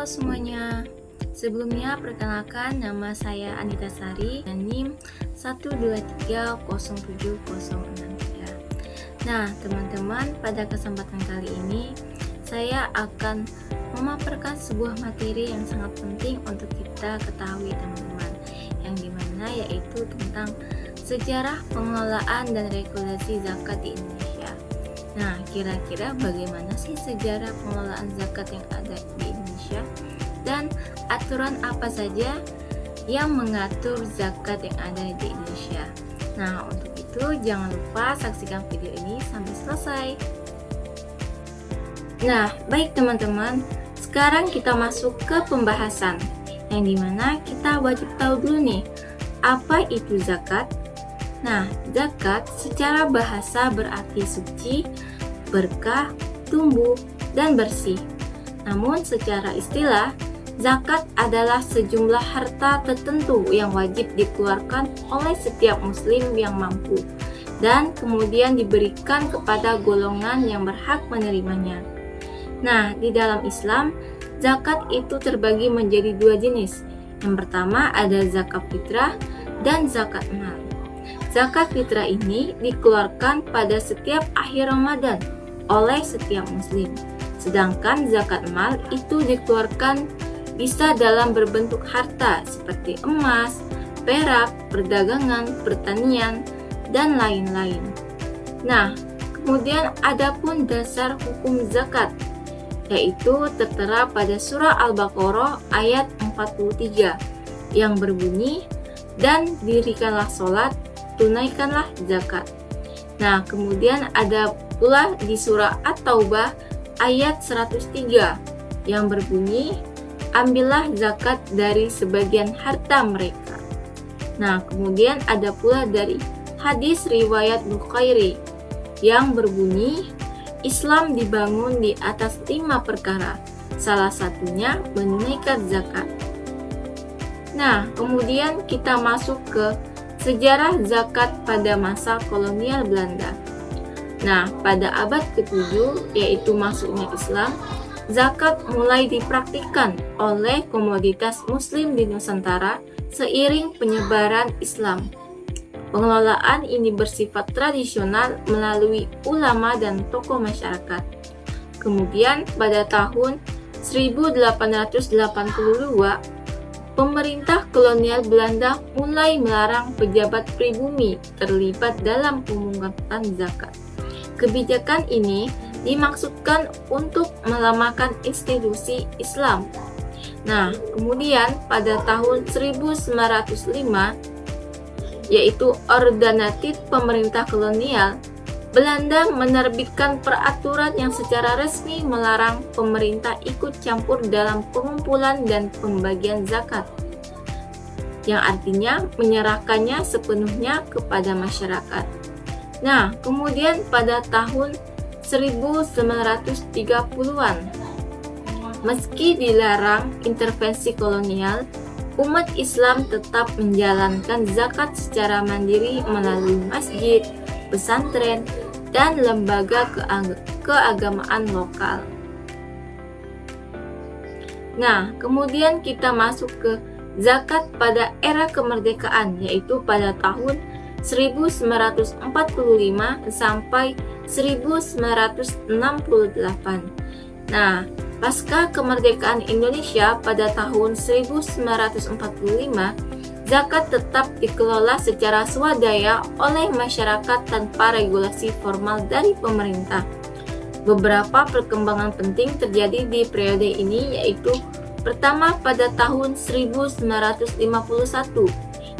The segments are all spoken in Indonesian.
Halo semuanya, sebelumnya perkenalkan nama saya Anita Sari dan NIM 1230706. Nah teman-teman, pada kesempatan kali ini saya akan memaparkan sebuah materi yang sangat penting untuk kita ketahui teman-teman, yang dimana yaitu tentang sejarah pengelolaan dan regulasi zakat di Indonesia. Nah, kira-kira bagaimana sih sejarah pengelolaan zakat yang ada di Indonesia dan aturan apa saja yang mengatur zakat yang ada di Indonesia? Nah, untuk itu jangan lupa saksikan video ini sampai selesai. Nah, baik teman-teman, sekarang kita masuk ke pembahasan yang dimana kita wajib tahu dulu nih, apa itu zakat? Nah, zakat secara bahasa berarti suci, berkah, tumbuh, dan bersih. Namun secara istilah, zakat adalah sejumlah harta tertentu yang wajib dikeluarkan oleh setiap muslim yang mampu dan kemudian diberikan kepada golongan yang berhak menerimanya. Nah, di dalam Islam, zakat itu terbagi menjadi dua jenis. Yang pertama ada zakat fitrah dan zakat mal. Zakat fitrah ini dikeluarkan pada setiap akhir Ramadan oleh setiap muslim. Sedangkan zakat mal itu dikeluarkan bisa dalam berbentuk harta seperti emas, perak, perdagangan, pertanian, dan lain-lain. Nah, kemudian ada pun dasar hukum zakat, yaitu tertera pada surah Al-Baqarah ayat 43 yang berbunyi, dan dirikanlah sholat, tunaikanlah zakat. Nah, kemudian ada pula di surah At-Taubah ayat 103 yang berbunyi, ambillah zakat dari sebagian harta mereka. Nah, kemudian ada pula dari hadis riwayat Bukhari yang berbunyi, Islam dibangun di atas 5 perkara, salah satunya menunaikan zakat. Nah, kemudian kita masuk ke sejarah zakat pada masa kolonial Belanda. Nah, pada abad ke-7, yaitu masuknya Islam, zakat mulai dipraktikkan oleh komoditas muslim di Nusantara seiring penyebaran Islam. Pengelolaan ini bersifat tradisional melalui ulama dan tokoh masyarakat. Kemudian pada tahun 1882, pemerintah kolonial Belanda mulai melarang pejabat pribumi terlibat dalam pemungutan zakat. Kebijakan ini dimaksudkan untuk melemahkan institusi Islam. Nah, kemudian pada tahun 1905, yaitu Ordonansi pemerintah kolonial, Belanda menerbitkan peraturan yang secara resmi melarang pemerintah ikut campur dalam pengumpulan dan pembagian zakat, yang artinya menyerahkannya sepenuhnya kepada masyarakat. Nah, kemudian pada tahun 1930-an, meski dilarang intervensi kolonial, umat Islam tetap menjalankan zakat secara mandiri melalui masjid, pesantren, dan lembaga keagamaan lokal. Nah, kemudian kita masuk ke zakat pada era kemerdekaan, yaitu pada tahun 1945 sampai 1968. Nah, pasca kemerdekaan Indonesia pada tahun 1945, zakat tetap dikelola secara swadaya oleh masyarakat tanpa regulasi formal dari pemerintah. Beberapa perkembangan penting terjadi di periode ini, yaitu pertama pada tahun 1951,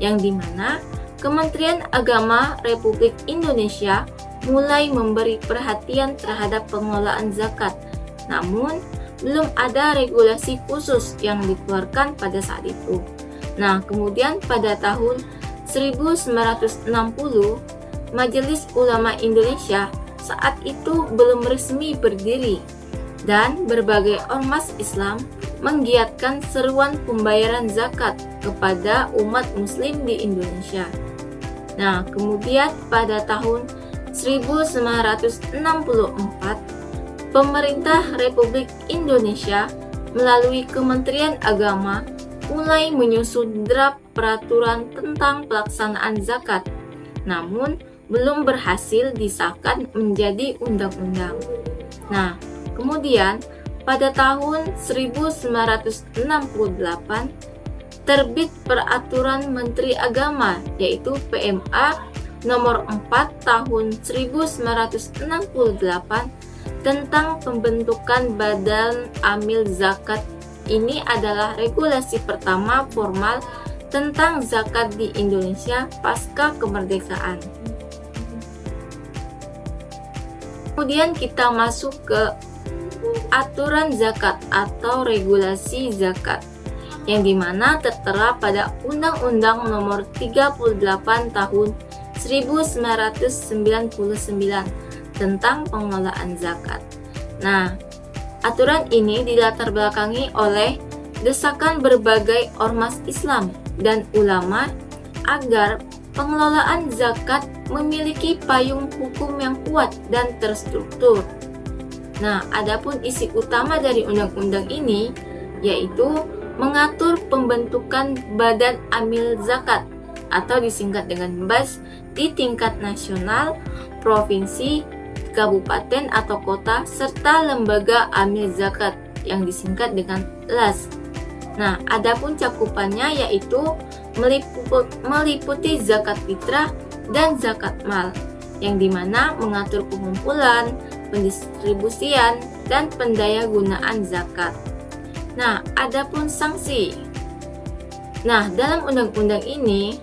yang dimana Kementerian Agama Republik Indonesia mulai memberi perhatian terhadap pengelolaan zakat. Namun, belum ada regulasi khusus yang dikeluarkan pada saat itu. Nah, kemudian pada tahun 1960, Majelis Ulama Indonesia saat itu belum resmi berdiri, dan berbagai ormas Islam menggiatkan seruan pembayaran zakat kepada umat muslim di Indonesia. Nah, kemudian pada tahun 1964, pemerintah Republik Indonesia melalui Kementerian Agama mulai menyusun draft peraturan tentang pelaksanaan zakat, namun belum berhasil disahkan menjadi undang-undang. Nah, kemudian pada tahun 1968 terbit Peraturan Menteri Agama yaitu PMA nomor 4 tahun 1968 tentang pembentukan Badan Amil Zakat. Ini adalah regulasi pertama formal tentang zakat di Indonesia pasca kemerdekaan. Kemudian kita masuk ke aturan zakat atau regulasi zakat, yang dimana tertera pada Undang-Undang Nomor 38 Tahun 1999 tentang pengelolaan zakat. Nah, aturan ini dilatar belakangi oleh desakan berbagai ormas Islam dan ulama agar pengelolaan zakat memiliki payung hukum yang kuat dan terstruktur. Nah, adapun isi utama dari undang-undang ini yaitu mengatur pembentukan Badan Amil Zakat atau disingkat dengan BAS di tingkat nasional, provinsi, kabupaten atau kota, serta lembaga amil zakat yang disingkat dengan LAS. Nah, adapun cakupannya yaitu meliputi zakat fitrah dan zakat mal, yang dimana mengatur pengumpulan, pendistribusian, dan pendayagunaan zakat. Nah, adapun sanksi. Nah, dalam undang-undang ini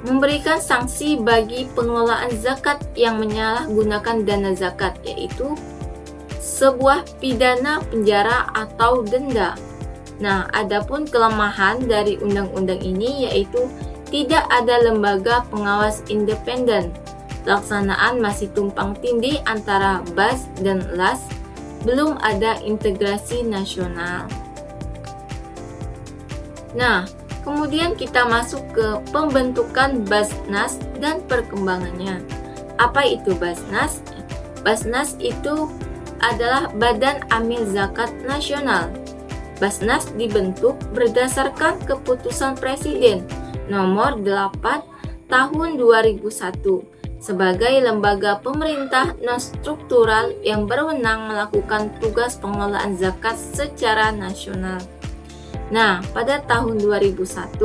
memberikan sanksi bagi pengelolaan zakat yang menyalahgunakan dana zakat, yaitu sebuah pidana penjara atau denda. Nah, adapun kelemahan dari undang-undang ini yaitu tidak ada lembaga pengawas independen. Pelaksanaan masih tumpang tindih antara BAS dan LAS, belum ada integrasi nasional. Nah, kemudian kita masuk ke pembentukan Basnas dan perkembangannya. Apa itu Basnas? Basnas itu adalah Badan Amil Zakat Nasional. Basnas dibentuk berdasarkan keputusan Presiden nomor 8 tahun 2001 sebagai lembaga pemerintah non-struktural yang berwenang melakukan tugas pengelolaan zakat secara nasional. Nah, pada tahun 2001,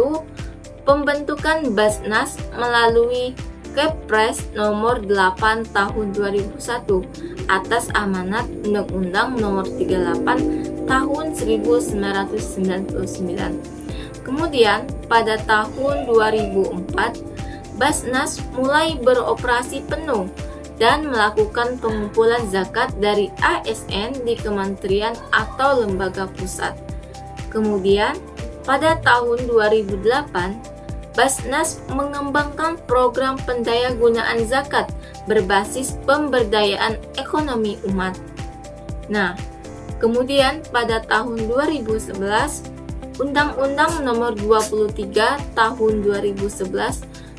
pembentukan Basnas melalui Kepres nomor 8 tahun 2001 atas amanat Undang-Undang nomor 38 tahun 1999. Kemudian, pada tahun 2004, Basnas mulai beroperasi penuh dan melakukan pengumpulan zakat dari ASN di kementerian atau lembaga pusat. Kemudian, pada tahun 2008, Basnas mengembangkan program pendayagunaan zakat berbasis pemberdayaan ekonomi umat. Nah, kemudian pada tahun 2011, Undang-Undang Nomor 23 Tahun 2011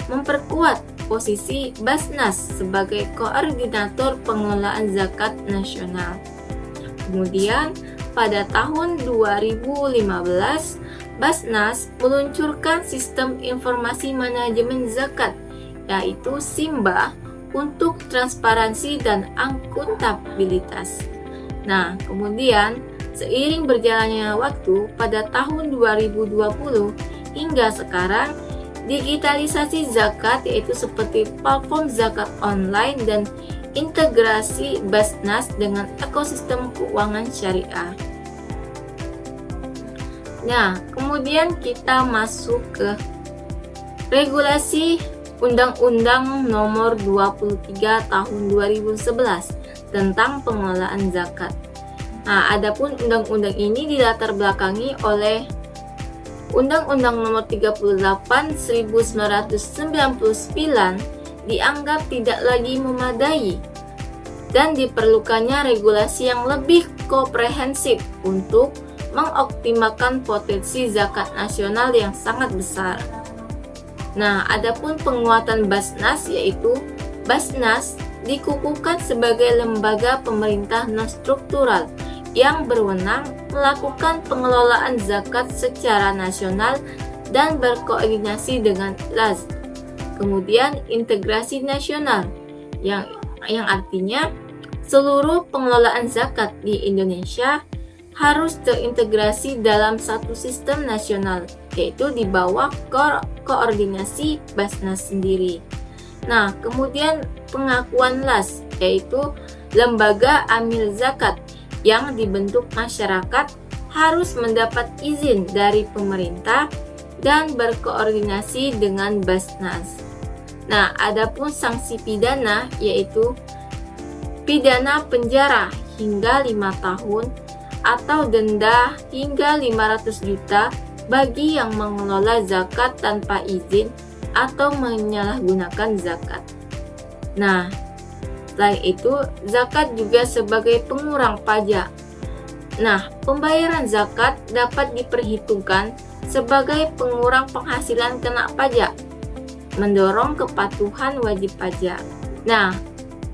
memperkuat posisi Basnas sebagai koordinator pengelolaan zakat nasional. Kemudian, pada tahun 2015, Basnas meluncurkan Sistem Informasi Manajemen Zakat, yaitu SIMBA, untuk transparansi dan akuntabilitas. Nah, kemudian seiring berjalannya waktu, pada tahun 2020 hingga sekarang, digitalisasi zakat yaitu seperti platform zakat online dan integrasi Basnas dengan ekosistem keuangan syariah. Nah, kemudian kita masuk ke regulasi Undang-Undang Nomor 23 Tahun 2011 tentang pengelolaan zakat. Nah, adapun undang-undang ini dilatar belakangi oleh Undang-Undang Nomor 38 1999 dianggap tidak lagi memadai dan diperlukannya regulasi yang lebih komprehensif untuk mengoptimalkan potensi zakat nasional yang sangat besar. Nah, adapun penguatan Basnas yaitu Basnas dikukuhkan sebagai lembaga pemerintah non-struktural yang berwenang melakukan pengelolaan zakat secara nasional dan berkoordinasi dengan LAS. Kemudian integrasi nasional yang artinya seluruh pengelolaan zakat di Indonesia harus terintegrasi dalam satu sistem nasional, yaitu di bawah koordinasi Basnas sendiri. Nah, kemudian pengakuan LAS, yaitu lembaga amil zakat yang dibentuk masyarakat harus mendapat izin dari pemerintah dan berkoordinasi dengan Basnas. Nah, adapun sanksi pidana yaitu pidana penjara hingga 5 tahun atau denda hingga 500 juta bagi yang mengelola zakat tanpa izin atau menyalahgunakan zakat. Nah, selain itu, zakat juga sebagai pengurang pajak. Nah, pembayaran zakat dapat diperhitungkan sebagai pengurang penghasilan kena pajak, mendorong kepatuhan wajib pajak. Nah,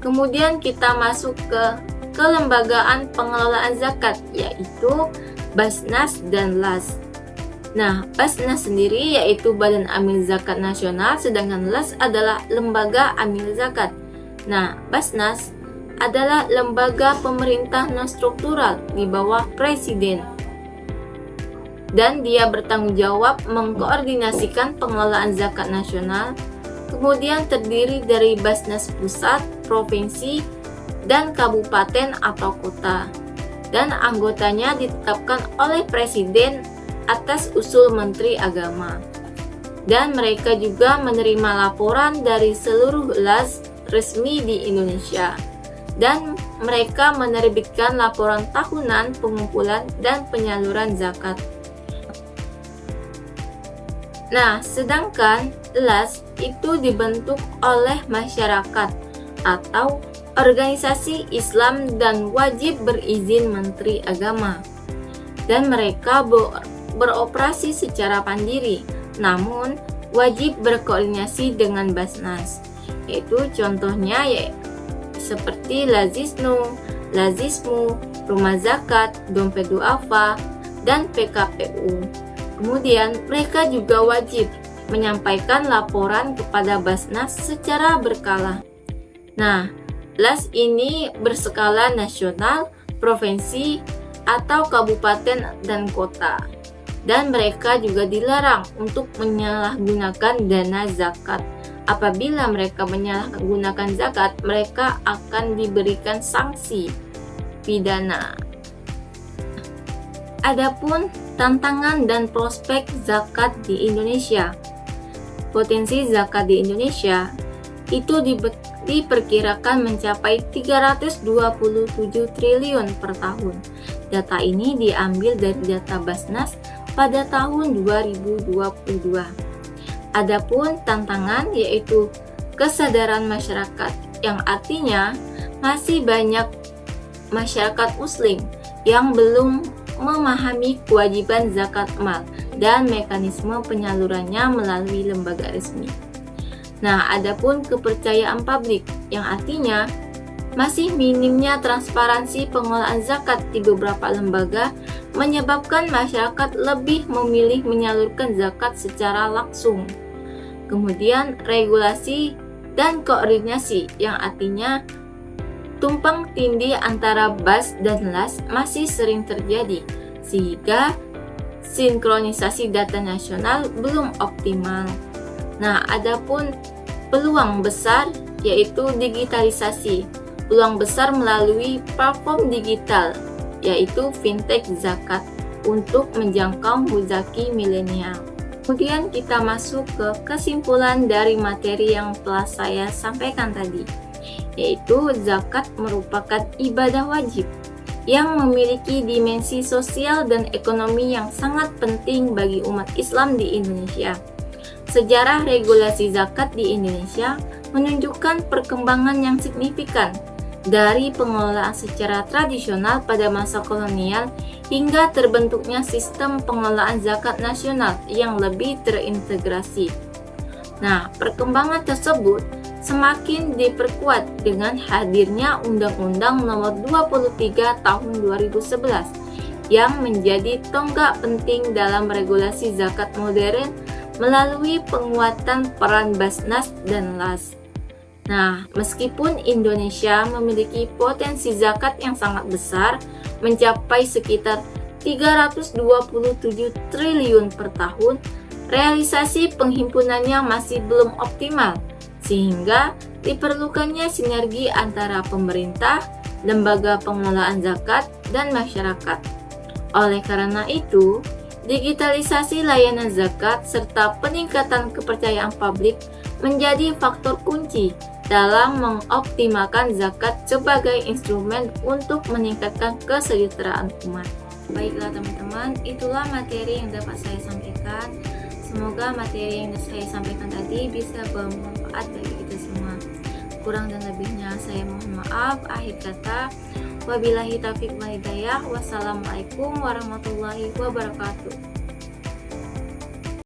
kemudian kita masuk ke kelembagaan pengelolaan zakat, yaitu Basnas dan LAS. Nah, Basnas sendiri yaitu Badan Amil Zakat Nasional, sedangkan LAS adalah Lembaga Amil Zakat. Nah, Basnas adalah lembaga pemerintah non-struktural di bawah Presiden, dan dia bertanggung jawab mengkoordinasikan pengelolaan zakat nasional. Kemudian terdiri dari Basnas pusat, provinsi, dan kabupaten atau kota, dan anggotanya ditetapkan oleh Presiden atas usul Menteri Agama. Dan mereka juga menerima laporan dari seluruh LAS resmi di Indonesia, dan mereka menerbitkan laporan tahunan pengumpulan dan penyaluran zakat. Nah, sedangkan LAS itu dibentuk oleh masyarakat atau organisasi Islam dan wajib berizin Menteri Agama, dan mereka beroperasi secara mandiri, namun wajib berkoordinasi dengan Basnas, yaitu contohnya seperti Lazisnu, Lazismu, Rumah Zakat, Dompet Duafa, dan PKPU. Kemudian mereka juga wajib menyampaikan laporan kepada Basnas secara berkala. Nah, LAS ini berskala nasional, provinsi, atau kabupaten dan kota, dan mereka juga dilarang untuk menyalahgunakan dana zakat. Apabila mereka menyalahgunakan zakat, mereka akan diberikan sanksi pidana. Adapun tantangan dan prospek zakat di Indonesia. Potensi zakat di Indonesia itu diperkirakan mencapai 327 triliun per tahun. Data ini diambil dari data Basnas pada tahun 2022. Adapun tantangan yaitu kesadaran masyarakat, yang artinya masih banyak masyarakat muslim yang belum memahami kewajiban zakat mal dan mekanisme penyalurannya melalui lembaga resmi. Nah, adapun kepercayaan publik, yang artinya masih minimnya transparansi pengelolaan zakat di beberapa lembaga menyebabkan masyarakat lebih memilih menyalurkan zakat secara langsung. Kemudian regulasi dan koordinasi, yang artinya tumpang tindih antara BAS dan LAS masih sering terjadi, sehingga sinkronisasi data nasional belum optimal. Nah, adapun peluang besar yaitu digitalisasi. Peluang besar melalui platform digital yaitu fintech zakat untuk menjangkau muzaki milenial. Kemudian kita masuk ke kesimpulan dari materi yang telah saya sampaikan tadi, yaitu zakat merupakan ibadah wajib yang memiliki dimensi sosial dan ekonomi yang sangat penting bagi umat Islam di Indonesia. Sejarah regulasi zakat di Indonesia menunjukkan perkembangan yang signifikan dari pengelolaan secara tradisional pada masa kolonial hingga terbentuknya sistem pengelolaan zakat nasional yang lebih terintegrasi. Nah, perkembangan tersebut semakin diperkuat dengan hadirnya Undang-Undang Nomor 23 Tahun 2011 yang menjadi tonggak penting dalam regulasi zakat modern melalui penguatan peran Basnas dan LAS. Nah, meskipun Indonesia memiliki potensi zakat yang sangat besar, mencapai sekitar 327 triliun per tahun, realisasi penghimpunannya masih belum optimal, sehingga diperlukannya sinergi antara pemerintah, lembaga pengelolaan zakat, dan masyarakat. Oleh karena itu, digitalisasi layanan zakat serta peningkatan kepercayaan publik menjadi faktor kunci dalam mengoptimalkan zakat sebagai instrumen untuk meningkatkan kesejahteraan umat. Baiklah teman-teman, itulah materi yang dapat saya sampaikan. Semoga materi yang saya sampaikan tadi bisa bermanfaat bagi kita semua. Kurang dan lebihnya saya mohon maaf. Akhir kata, wabillahi taufiq wal hidayah. Wassalamualaikum warahmatullahi wabarakatuh.